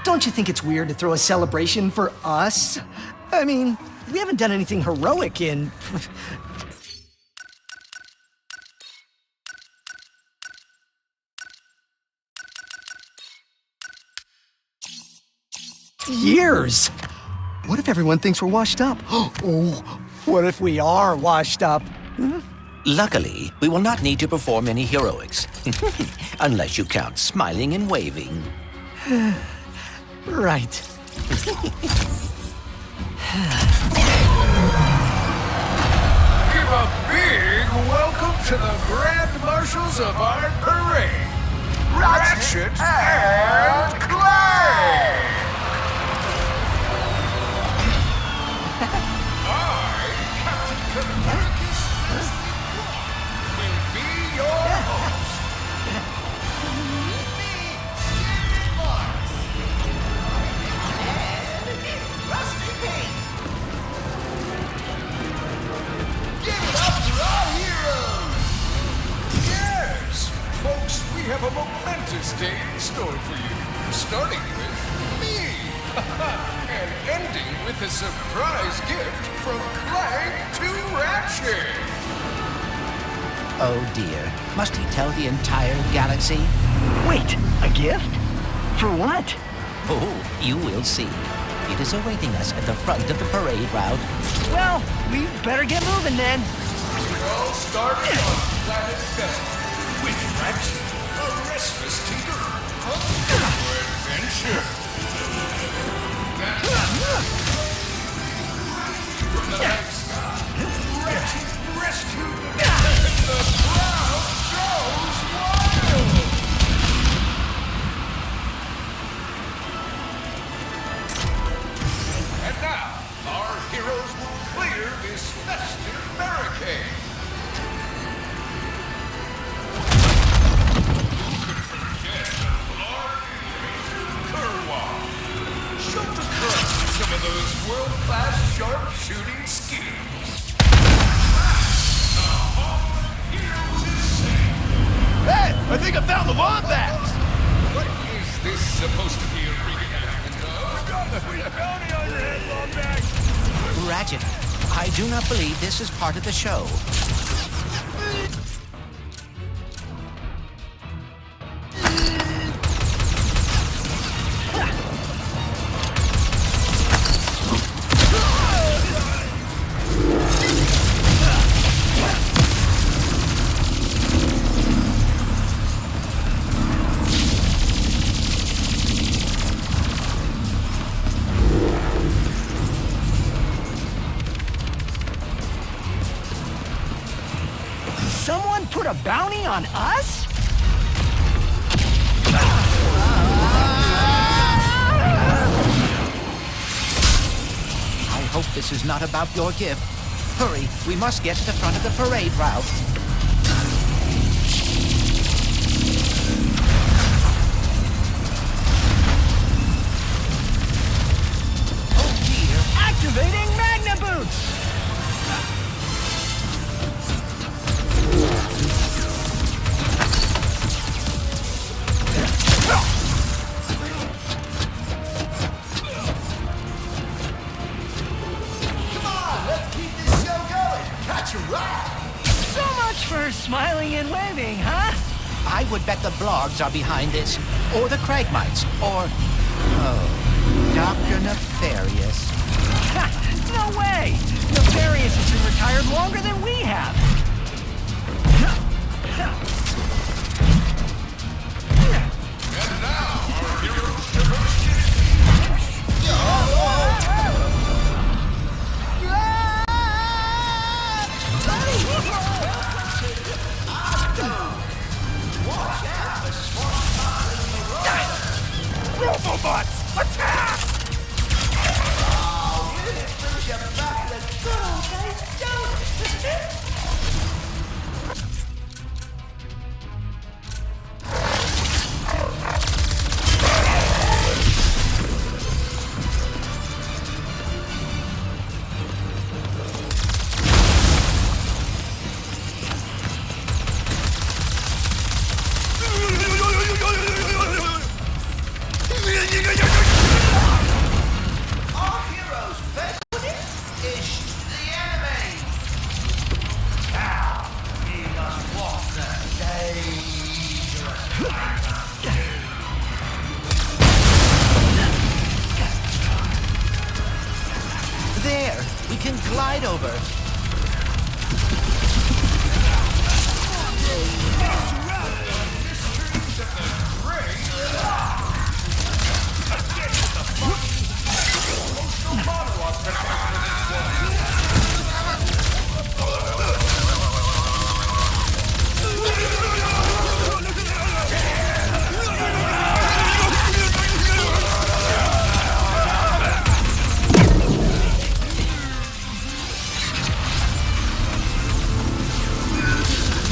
Don't you think it's weird to throw a celebration for us? I mean, we haven't done anything heroic in... years! What if everyone thinks we're washed up? Oh, what if we are washed up? Luckily, we will not need to perform any heroics. Unless you count smiling and waving. Right. Give a big welcome to the Grand Marshals of our parade, Ratchet and Clank! I, Captain Copernicus, will be your host. Me, Steve Marks. And Rusty Pink. Give it up for our heroes! Yes, folks, we have a momentous day in store for you. Starting with me. And ending with a surprise gift from Clank to Ratchet. Oh dear, must he tell the entire galaxy? Wait, a gift? For what? Oh, you will see. It is awaiting us at the front of the parade route. Well, we better get moving then. It all started on planet Bell with Ratchet, a restless tinker, hungry for adventure. From the night sky, Ratchet rescued and the crowd goes wild. And now, our heroes will clear this festive barricade. Who could forget Lord Kerwal? Show the crowd some of those world-class sharpshooting skills. The Hall of Heroes is safe. Hey, I think I found the wombat! What is this supposed to be a reenactment of? Ratchet, I do not believe this is part of the show. Someone put a bounty on us? I hope this is not about your gift. Hurry, we must get to the front of the parade route. Oh dear. Activating Magna Boots! Come on, let's keep this show going. Catch a ride. So much for smiling and waving, huh? I would bet the blogs are behind this, or the Cragmites, or... Oh, Dr. Nefarious. Ha, no way! Nefarious has been retired longer than we have. And now, our heroes traverse Robobots, attack! right over.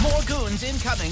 More goons incoming.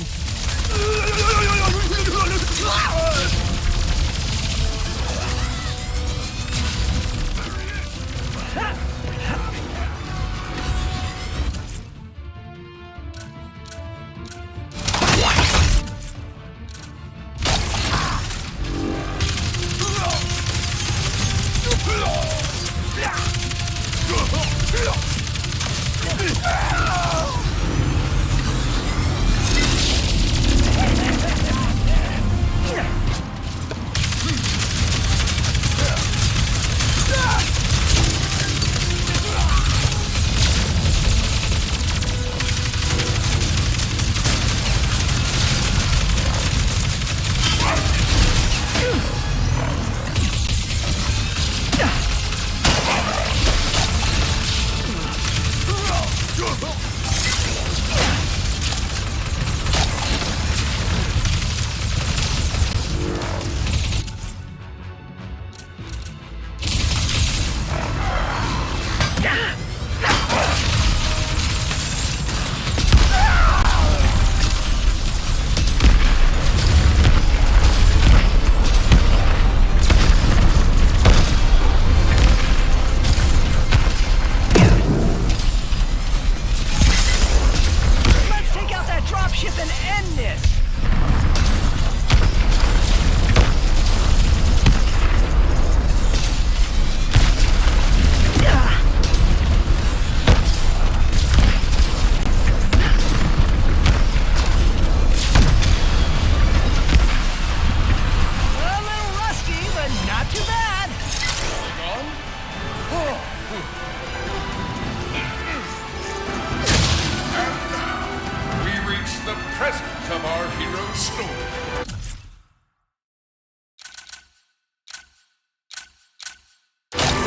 Of our hero's story.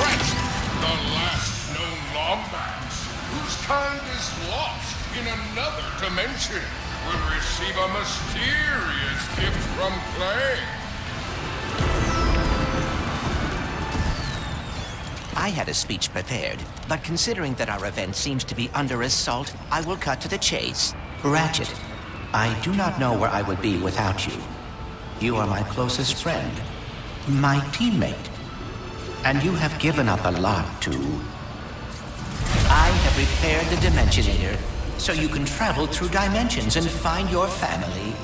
Ratchet, the last known Lombax, whose kind is lost in another dimension, will receive a mysterious gift from Clank. I had a speech prepared, but considering that our event seems to be under assault, I will cut to the chase. Ratchet, I do not know where I would be without you. You are my closest friend, my teammate, and you have given up a lot to... I have repaired the Dimensionator, so you can travel through dimensions and find your family.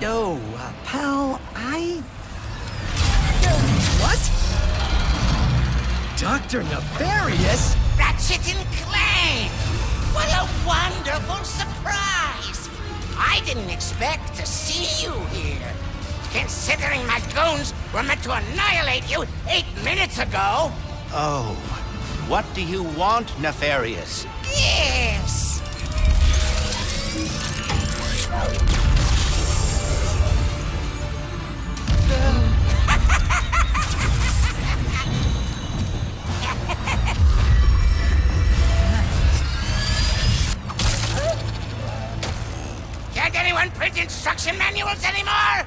Oh, pal, what? Dr. Nefarious? Ratchet and Clank! What a wonderful surprise! I didn't expect to see you here. Considering my goons were meant to annihilate you 8 minutes ago. Oh, what do you want, Nefarious? Yes! Can't anyone print instruction manuals anymore?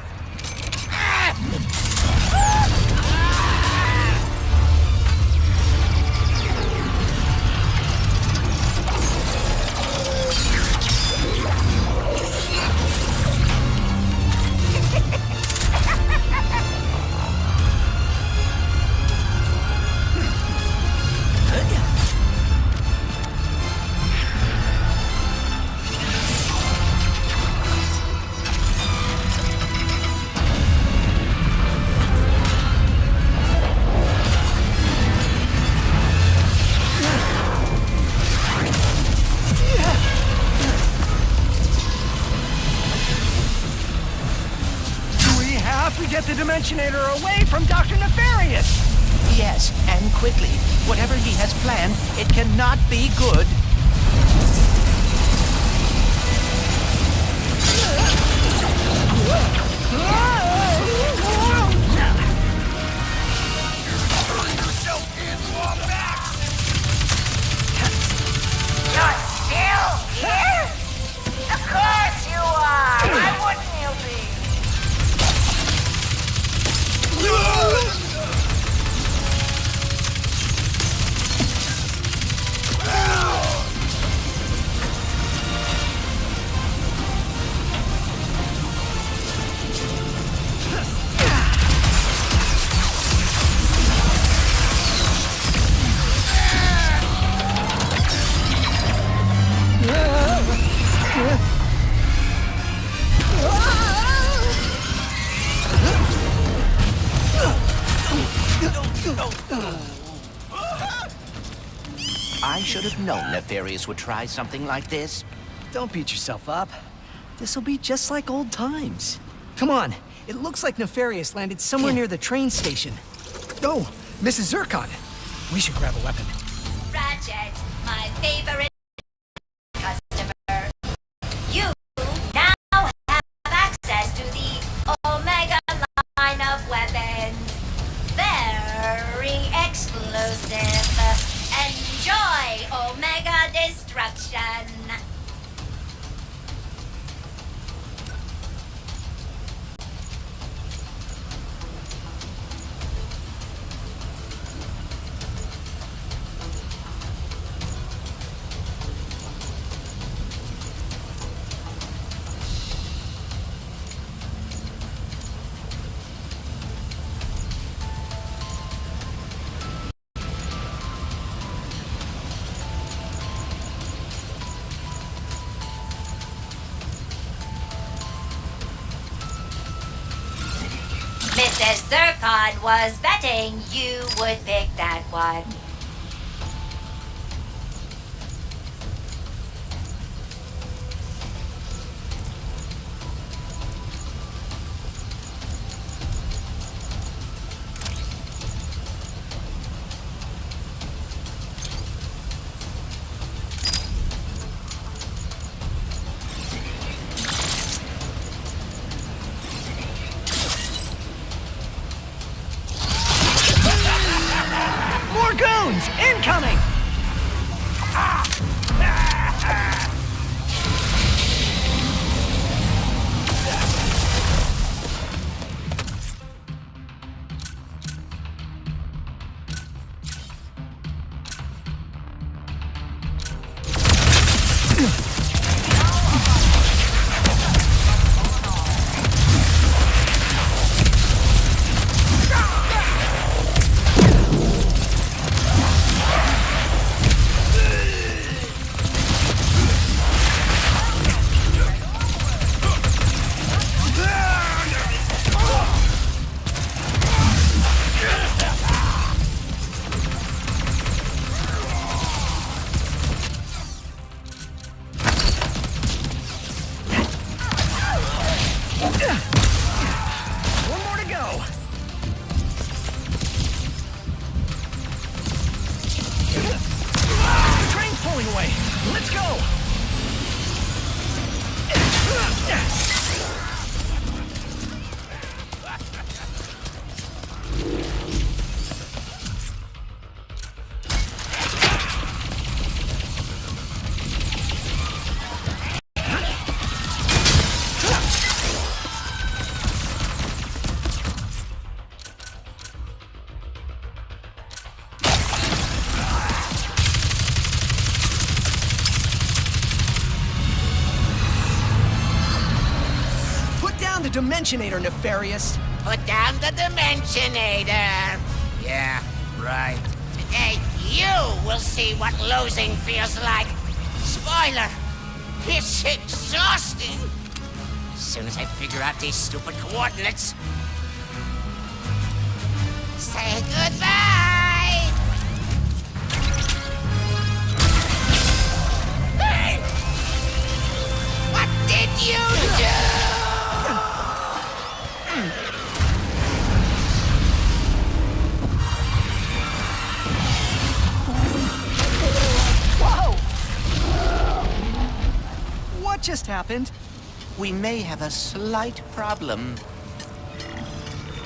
Get the Dimensionator away from Dr. Nefarious! Yes, and quickly. Whatever he has planned, it cannot be good. You're still here? Of course you are. Why wouldn't you be? I should have known Nefarious would try something like this. Don't beat yourself up. This'll be just like old times. Come on, it looks like Nefarious landed somewhere near the train station. Oh, Mrs. Zircon. We should grab a weapon. Ratchet, my favorite customer. You now have access to the Omega line of weapons. Very exclusive. Enjoy Omega Destruction. Mrs. Zircon was betting you would pick that one. More goons! Incoming! One more to go. The train's pulling away. Let's go. The Dimensionator, Nefarious. Put down the Dimensionator. Yeah, right. Today, you will see what losing feels like. Spoiler, it's exhausting. As soon as I figure out these stupid coordinates. Say goodbye. Hey! What did you do? What just happened? We may have a slight problem.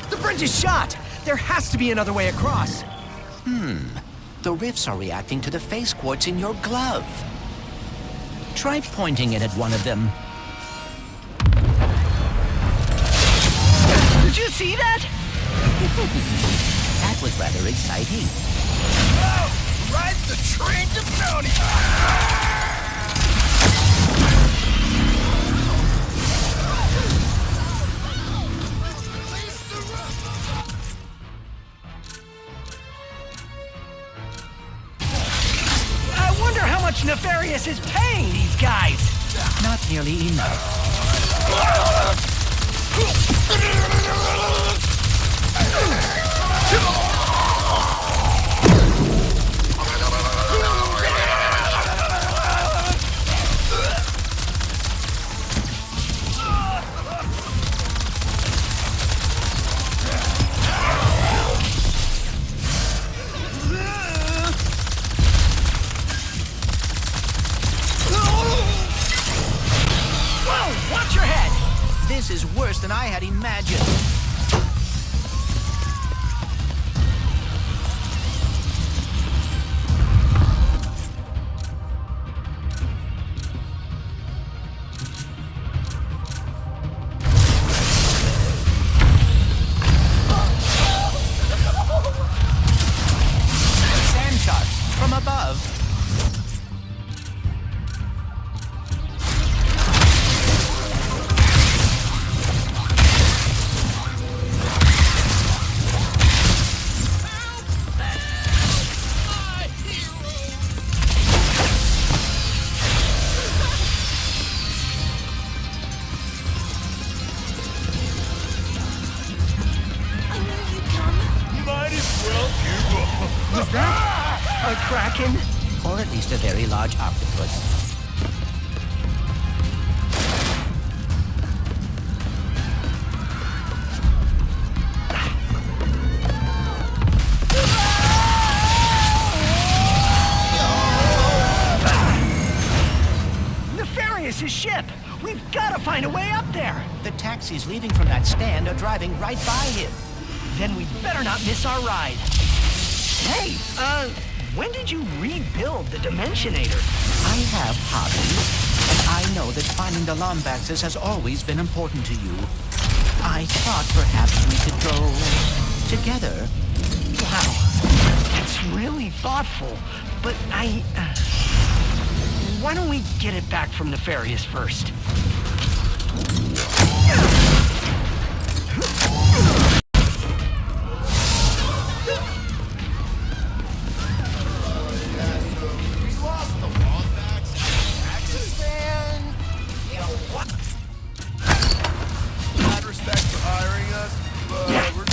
The bridge is shot! There has to be another way across. The rifts are reacting to the face quartz in your glove. Try pointing it at one of them. Did you see that? That was rather exciting. Ride the train to Brownie! I wonder how much Nefarious is paying these guys. Not nearly enough. Whoa, watch your head! This is worse than I had imagined. Sand sharks from above. Might as well give up. Was that a kraken? Or at least a very large octopus. Nefarious' ship! We've got to find a way up there! The taxis leaving from that stand are driving right by him. Then we better not miss our ride. Hey, when did you rebuild the Dimensionator? I have hobbies, and I know that finding the Lombaxes has always been important to you. I thought perhaps we could go together. Wow, that's really thoughtful. But why don't we get it back from Nefarious first? Mad respect for hiring us, but we're...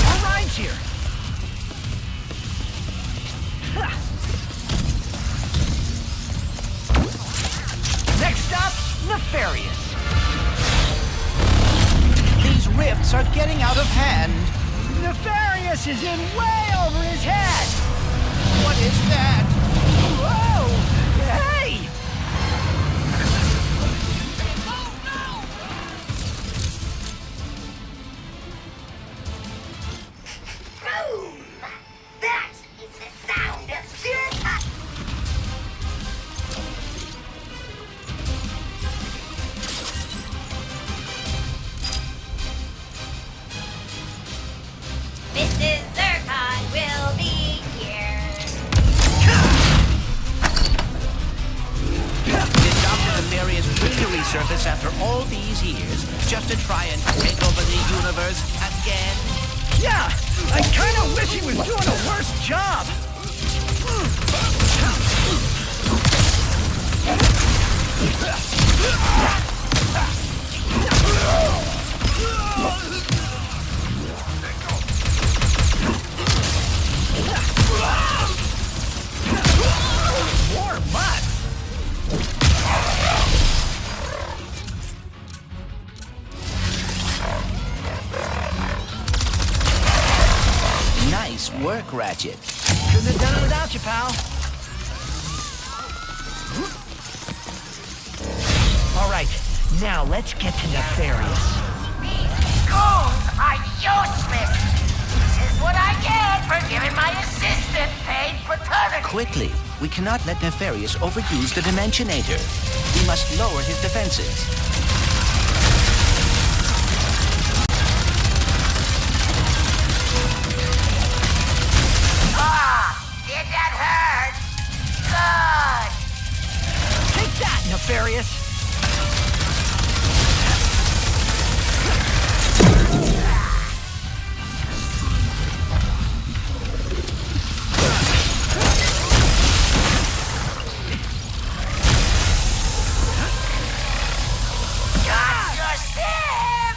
Our ride's here. Next stop, Nefarious. These rifts are getting out of hand. Nefarious is in way over his head. What is that? Whoa! Hey! Boom! That is the sound of Zerka. Mrs. Zircon will be here. Did Dr. Nefarious really resurface after all these years just to try and take over the universe again? Yeah, I kind of wish he was doing a worse job. More mud. work, Ratchet. Couldn't have done it without you, pal. All right, now let's get to Nefarious. These goons are useless. This is what I get for giving my assistant paid paternity. Quickly, we cannot let Nefarious overuse the Dimensionator. We must lower his defenses. Did that hurt? Good. Take that, Nefarious. Got your step.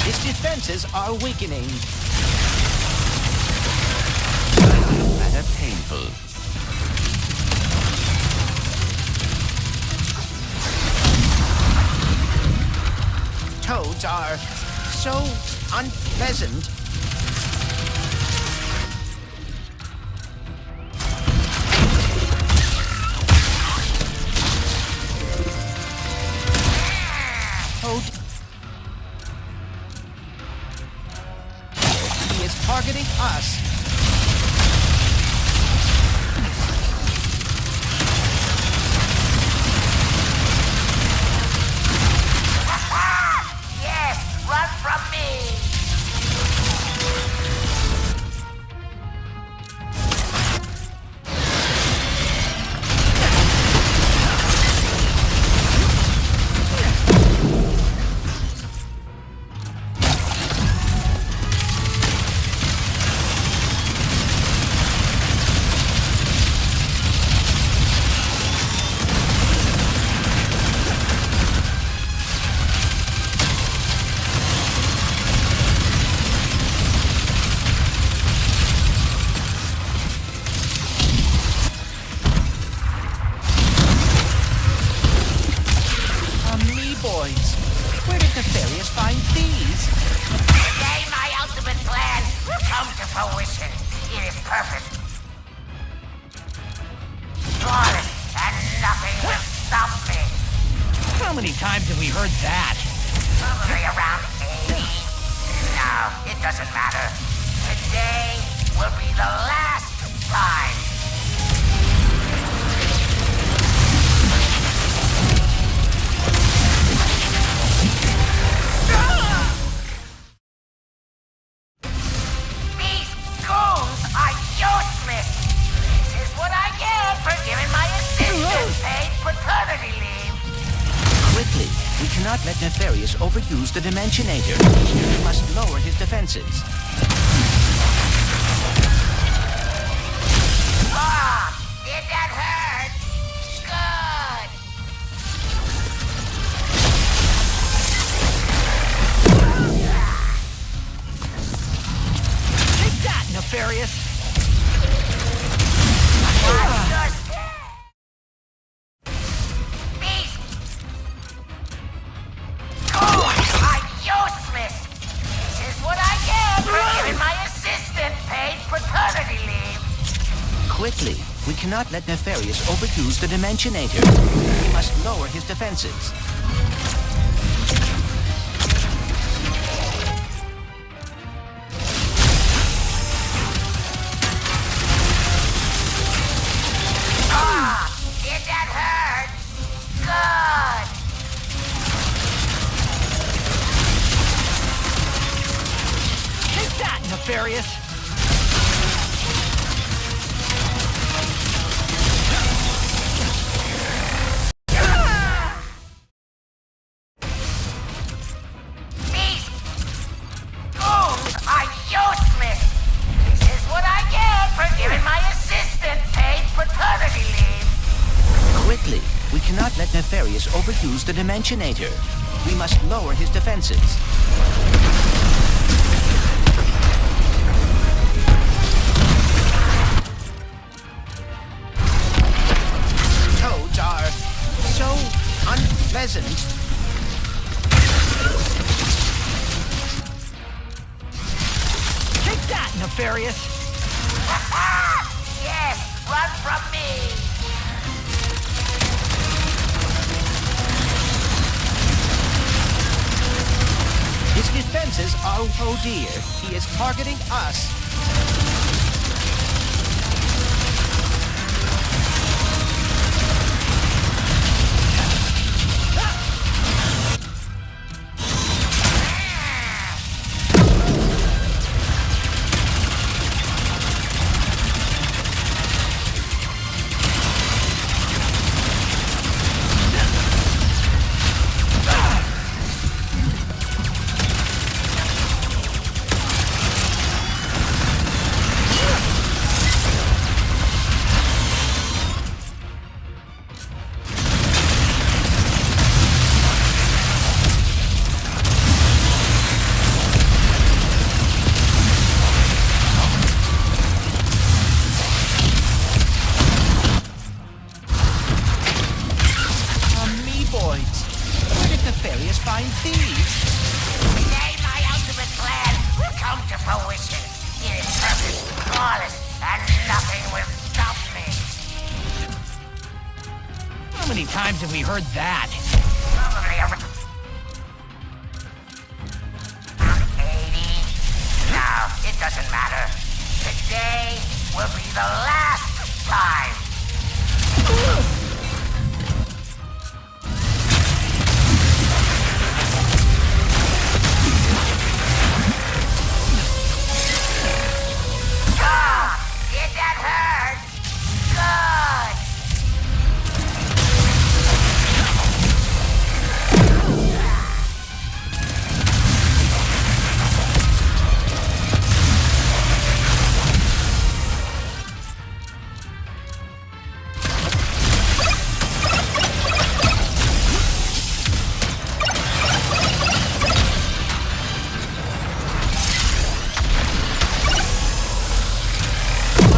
His defenses are weakening. Rather painful. Toads are so unpleasant. Toad. He is targeting us. Yes, run from me. Boys, where did Nefarious find these? Today my ultimate plan will come to fruition. It is perfect. Flawless, and nothing will stop me. How many times have we heard that? Probably around 80. No, it doesn't matter. Today will be the last time. These goons are useless. This is what I get for giving my assistant paid paternity leave. Quickly, we cannot let Nefarious overuse the Dimensionator. We must lower his defenses. Did that hurt? Good. Take that, Nefarious. These goons are useless. This is what I get for giving my assistant paid paternity leave. Quickly, we cannot let Nefarious overuse the Dimensionator. We must lower his defenses. Did that hurt? Good. Take that, Nefarious. These goons are useless. This is what I get for giving my assistant paid paternity leave. Quickly, we cannot let Nefarious overuse the Dimensionator. We must lower his defenses. Toads are so unpleasant. nefarious. Yes, run from me! His defenses are... Oh dear, he is targeting us. find thieves. Today my ultimate plan will come to fruition. It is perfect, flawless, and nothing will stop me. How many times have we heard that? Probably around 80. No, it doesn't matter. Today will be the last time. Did that hurt? Good.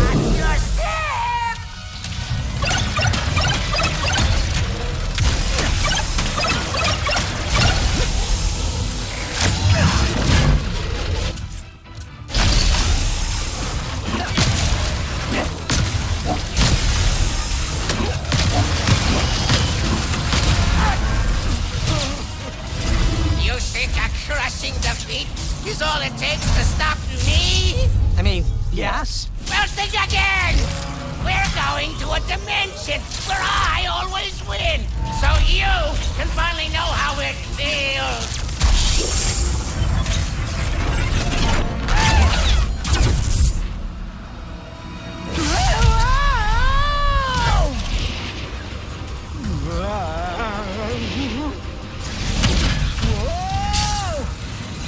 Watch your step. You think a crushing defeat is all it takes to stop me? I mean, yes. Well, think again! We're going to a dimension where I always win, so you can finally know how it feels.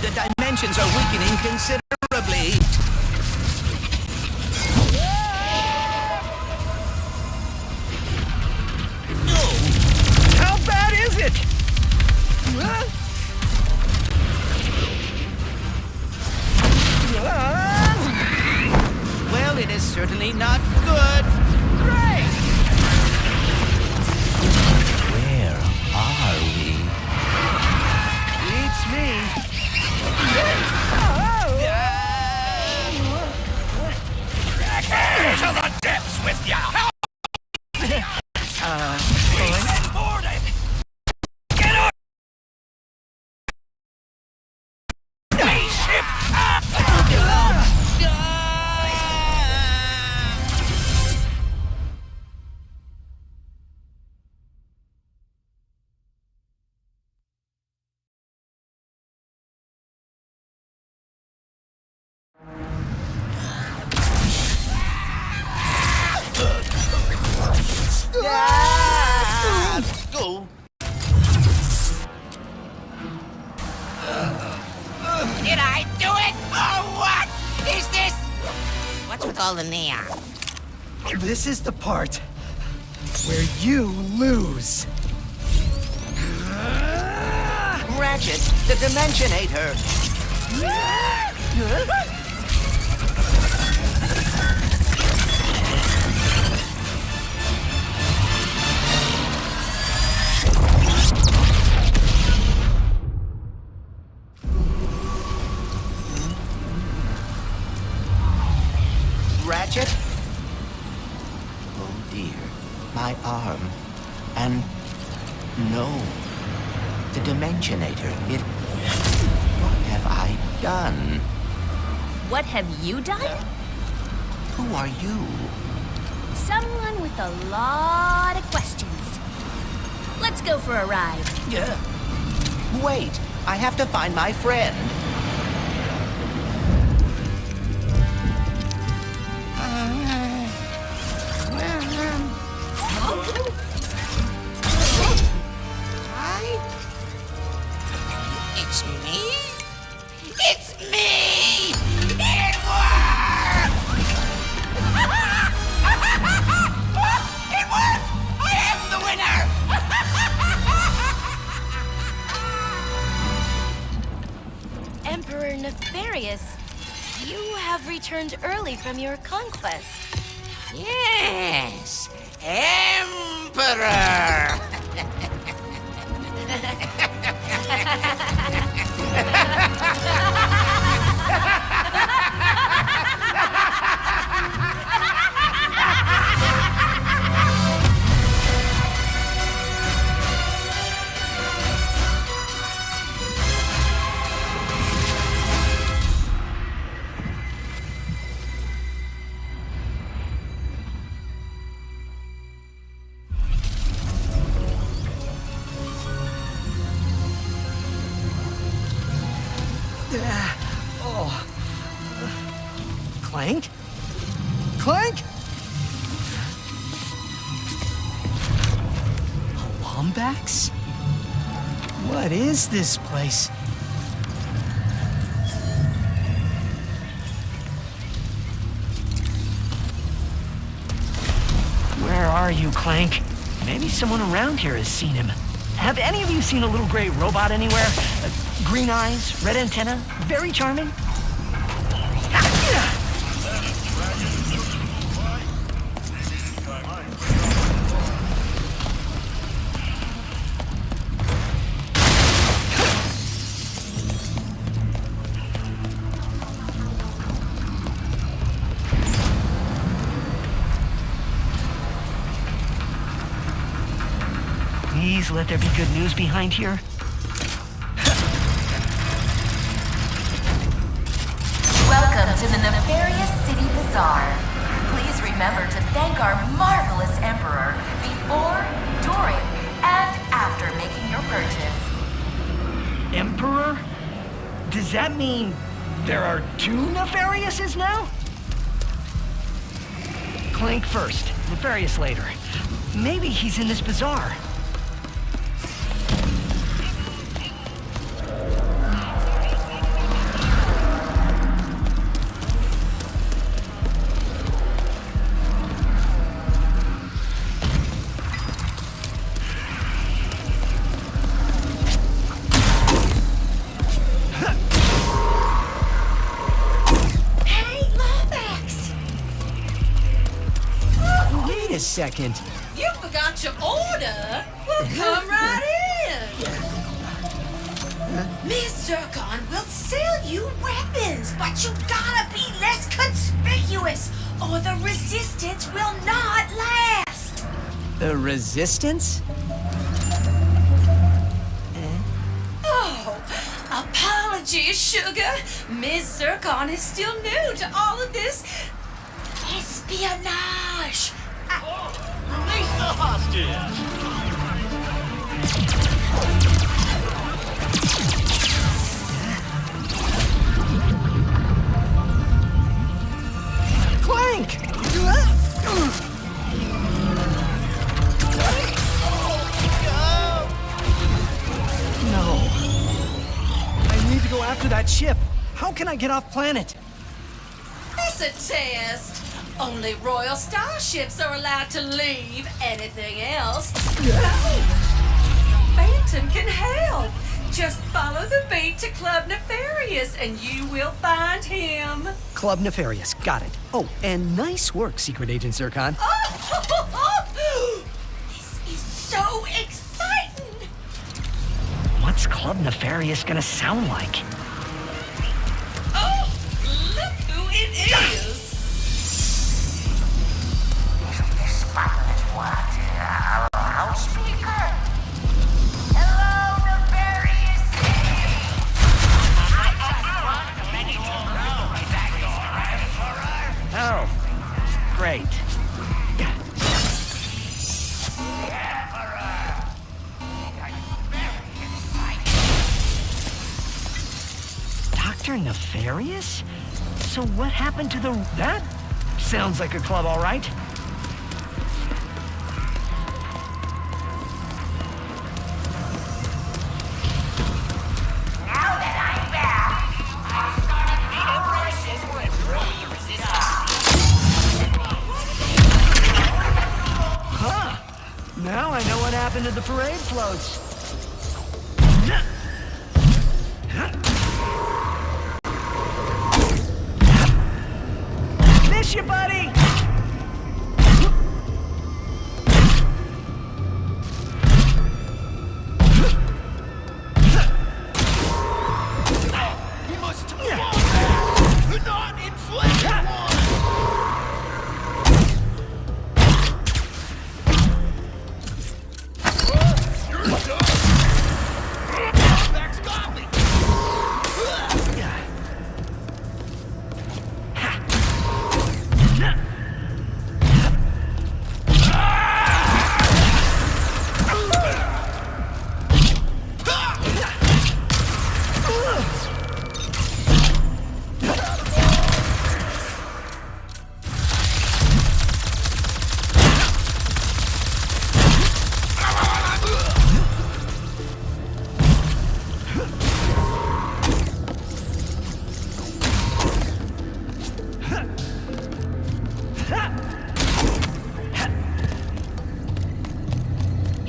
The dimensions are weakening considerably. How bad is it? Well, it is certainly not good. Great! Where are we? Beats me. To the depths with ya! Boarded! Get up! Spaceship up! Go. Did I do it? Or what? Is this... What's with all the neon? This is the part where you lose. Ratchet, the Dimensionator. The Dimensionator, it... What have I done? What have you done? Who are you? Someone with a lot of questions. Let's go for a ride. Yeah. Wait, I have to find my friend. Hi. It's me? It's me! It worked! It worked! I am the winner! Emperor Nefarious, you have returned early from your conquest. Yes, Emperor! Oh. Clank? Clank? Lombax? What is this place? Where are you, Clank? Maybe someone around here has seen him. Have any of you seen a little gray robot anywhere? Green eyes, red antenna, very charming. Please let there be good news behind here. Welcome to the Nefarious City Bazaar. Please remember to thank our marvelous Emperor before, during, and after making your purchase. Emperor? Does that mean there are two Nefariouses now? Clank first, Nefarious later. Maybe he's in this bazaar. Wait a second. You forgot your order? Well, come right in. Miss Zircon will sell you weapons, but you gotta be less conspicuous, or the resistance will not last. The Resistance? Oh, apologies, sugar. Miss Zircon is still new to all of this espionage. Release the hostage! Clank! No. I need to go after that ship. How can I get off planet? It's a test. Only royal starships are allowed to leave. Anything else? No. Phantom can help. Just follow the beat to Club Nefarious and you will find him. Club Nefarious, got it. Oh, and nice work, Secret Agent Zircon. Oh, this is so exciting. What's Club Nefarious gonna sound like? Oh, look who it is. Loudspeaker. Hello, Nefarious. Mr. Nefarious? So what happened to the... That sounds like a club, all right. Now that I'm back, I started the Empress's really resist. Huh. Now I know what happened to the parade floats. Miss you, buddy! We must not inflict one. You're done. Back's got me.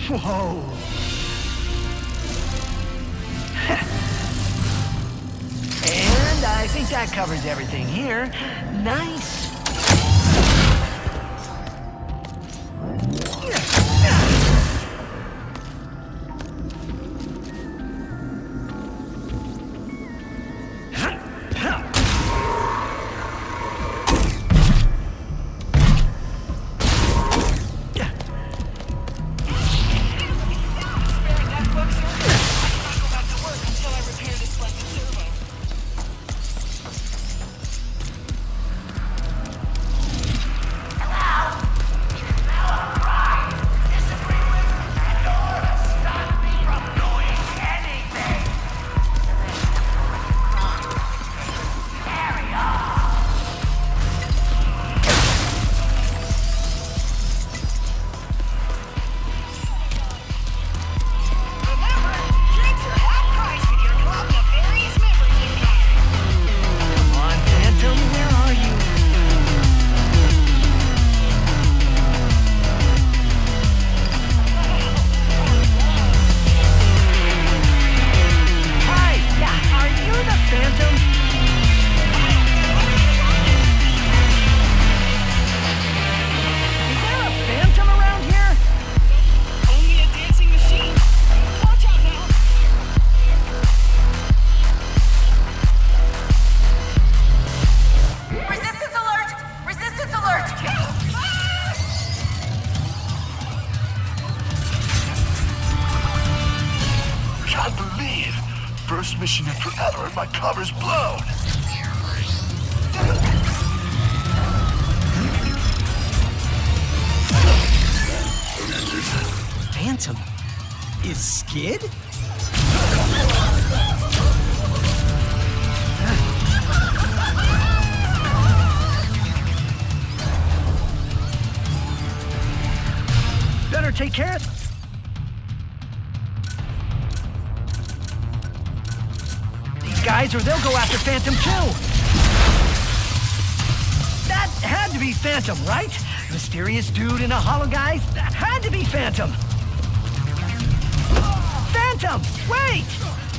Whoa. And I think that covers everything here. Nice. First mission in forever and my cover's blown. Phantom? Is Skid? Better take care of... guys, or they'll go after Phantom too. That had to be Phantom, right? Mysterious dude in a hollow guy? That had to be Phantom. Phantom, wait!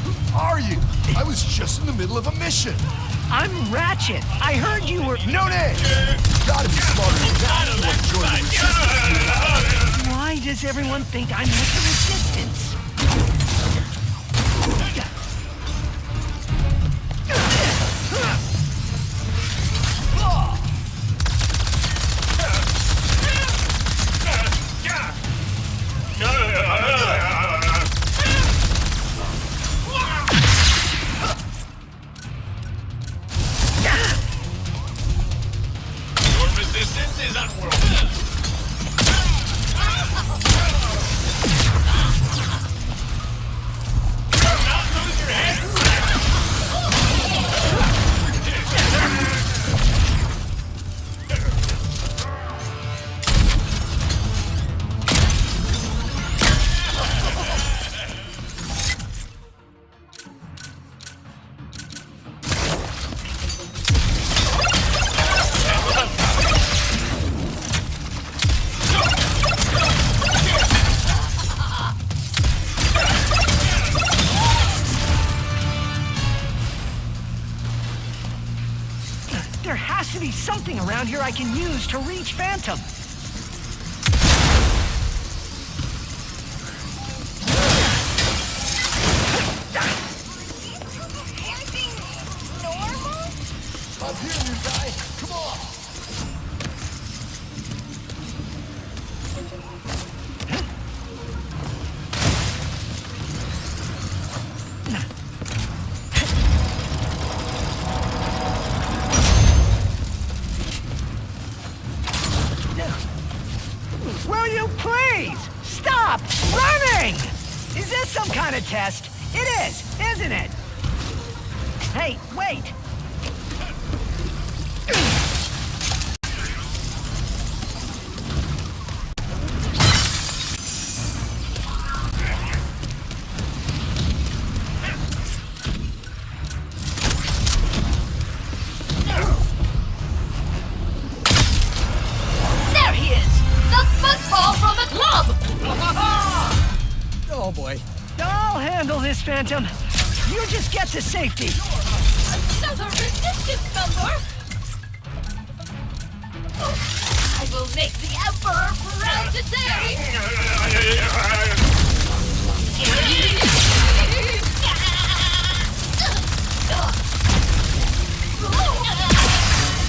Who are you? I was just in the middle of a mission. I'm Ratchet. I heard you were... No name! Gotta be smarter than that to enjoy the resistance. Why does everyone think I'm with the resistance? be something around here I can use to reach Phantom. Up here, new guy. Come on. Will you please stop running? Is this some kind of test? It is, isn't it? Hey, wait. There he is! The football from the club! Oh boy. I'll handle this, Phantom. You just get to safety. Another resistance member! I will make the Emperor proud today!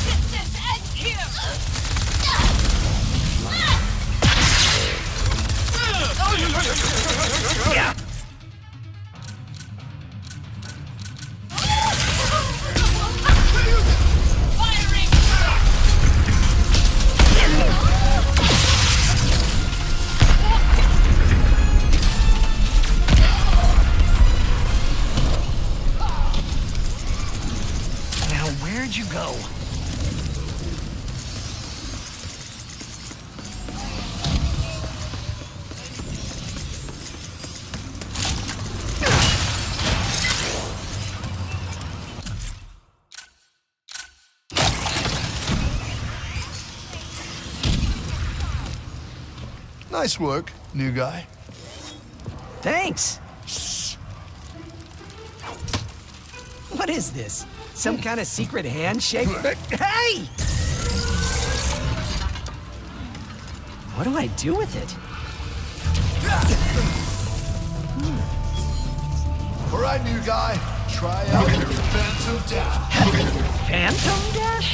Get this end here! Yeah. Firing! Now, where'd you go? Nice work, new guy. Thanks. What is this? Some kind of secret handshake? Hey! What do I do with it? All right, new guy. Try out your Phantom Dash. Phantom Dash?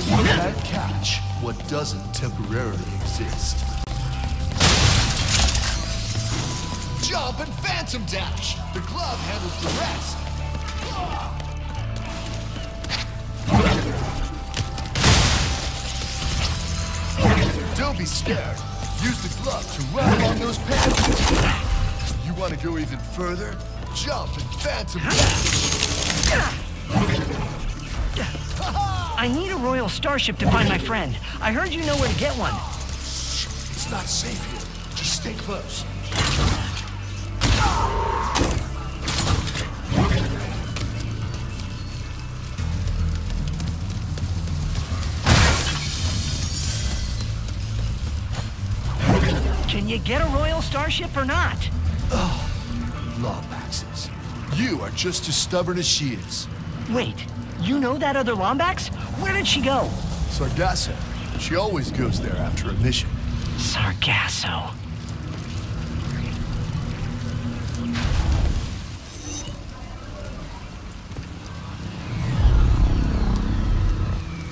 You can't catch what doesn't temporarily exist. Jump and Phantom Dash. The glove handles the rest. Don't be scared. Use the glove to run along those paths. You want to go even further? Jump and Phantom Dash. I need a Royal Starship to find my friend. I heard you know where to get one. It's not safe here. Just stay close. Can you get a Royal Starship or not? Lombaxes. You are just as stubborn as she is. Wait, you know that other Lombax? Where did she go? Sargasso. She always goes there after a mission. Sargasso.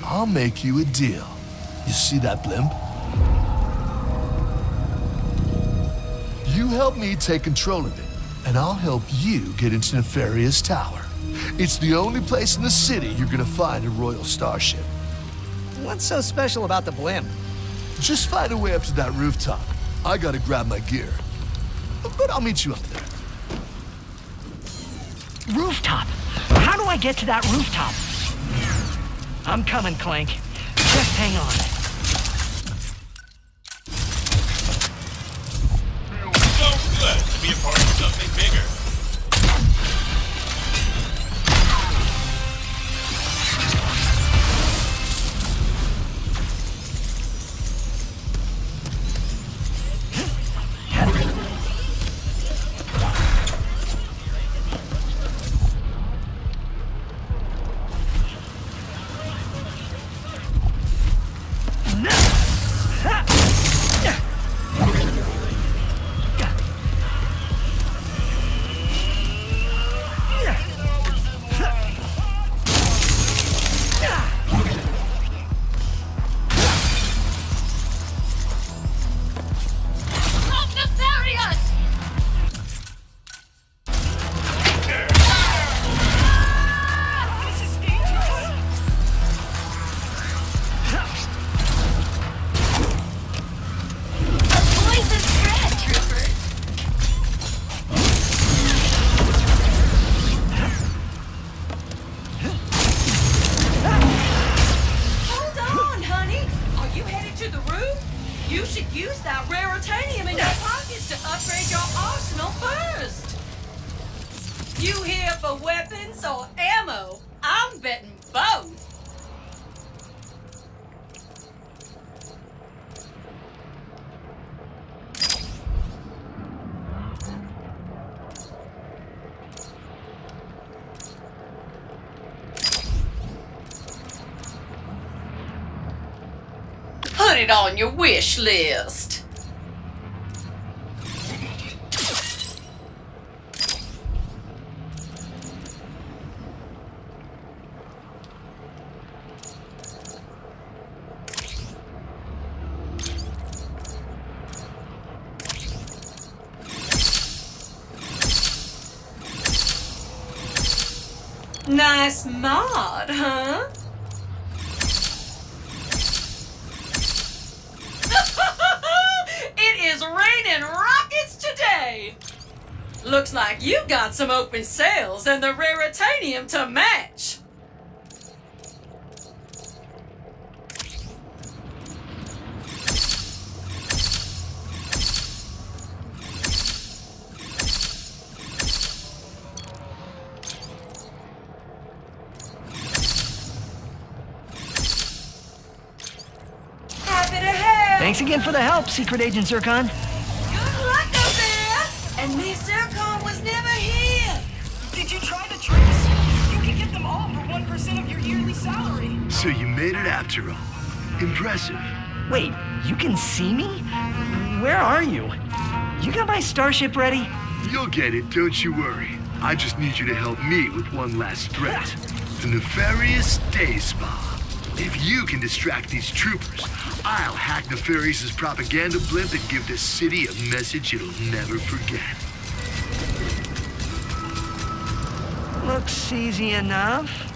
I'll make you a deal. You see that blimp? You help me take control of it, and I'll help you get into Nefarious Tower. It's the only place in the city you're gonna find a Royal Starship. What's so special about the blimp? Just find a way up to that rooftop. I gotta grab my gear. But I'll meet you up there. Rooftop? How do I get to that rooftop? I'm coming, Clank. Just hang on. Feels so good to be a part of something bigger. You here for weapons or ammo? I'm betting both. Put it on your wish list. Nice mod, huh? It is raining rockets today! Looks like you got some open sales and the raritanium to match. Thanks again for the help, Secret Agent Zircon. Good luck out there! And Miss Zircon was never here! Did you try to trace? You can get them all for 1% of your yearly salary. So you made it after all. Impressive. Wait, you can see me? Where are you? You got my starship ready? You'll get it, don't you worry. I just need you to help me with one last threat. The nefarious day spa. If you can distract these troopers, I'll hack Nefarious's propaganda blimp and give this city a message it'll never forget. Looks easy enough.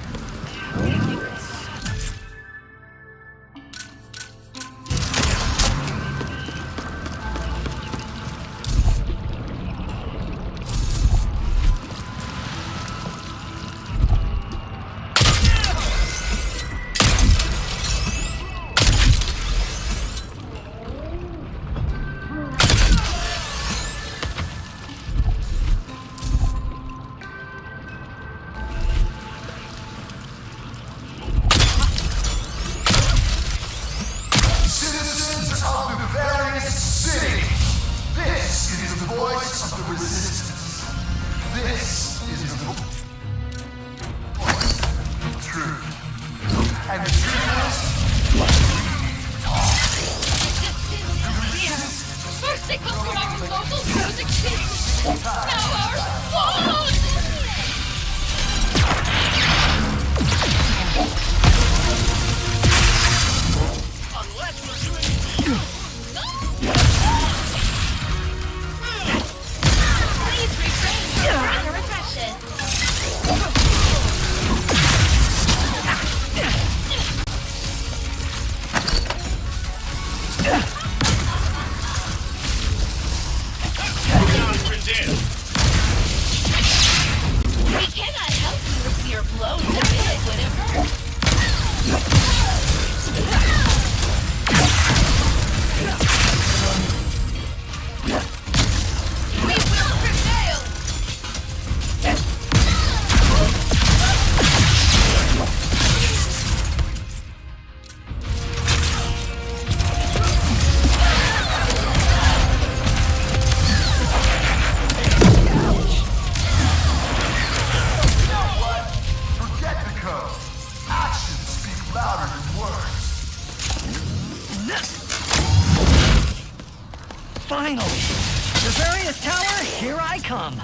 Finally! Nefarious Tower, here I come!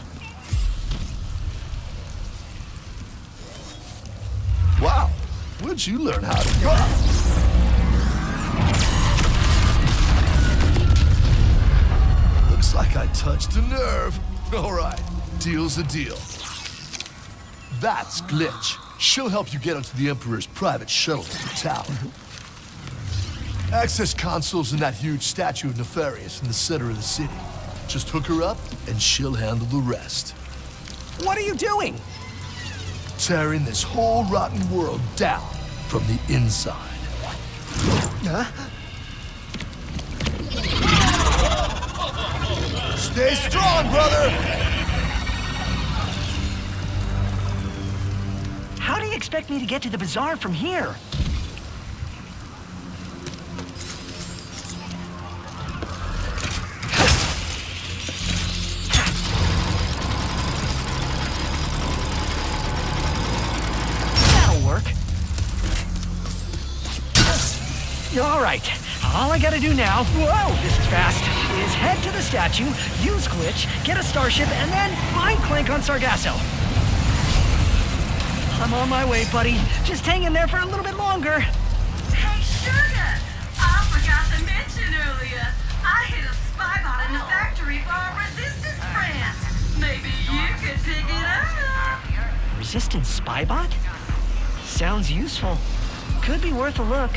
Wow, where'd you learn how to go? Looks like I touched a nerve. All right, deal's a deal. That's Glitch. She'll help you get onto the Emperor's private shuttle to the tower. Access console's in that huge statue of Nefarious in the center of the city. Just hook her up, and she'll handle the rest. What are you doing? Tearing this whole rotten world down from the inside. Huh? Stay strong, brother! expect me to get to the bazaar from here? That'll work. All right. All I gotta do now, whoa, this is fast, is head to the statue, use Glitch, get a starship, and then find Clank on Sargasso. I'm on my way, buddy. Just hang in there for a little bit longer. Hey, Sugar! I forgot to mention earlier, I hit a spy bot in the factory for our resistance friends. Maybe you could pick it up. Resistance spy bot? Sounds useful. Could be worth a look.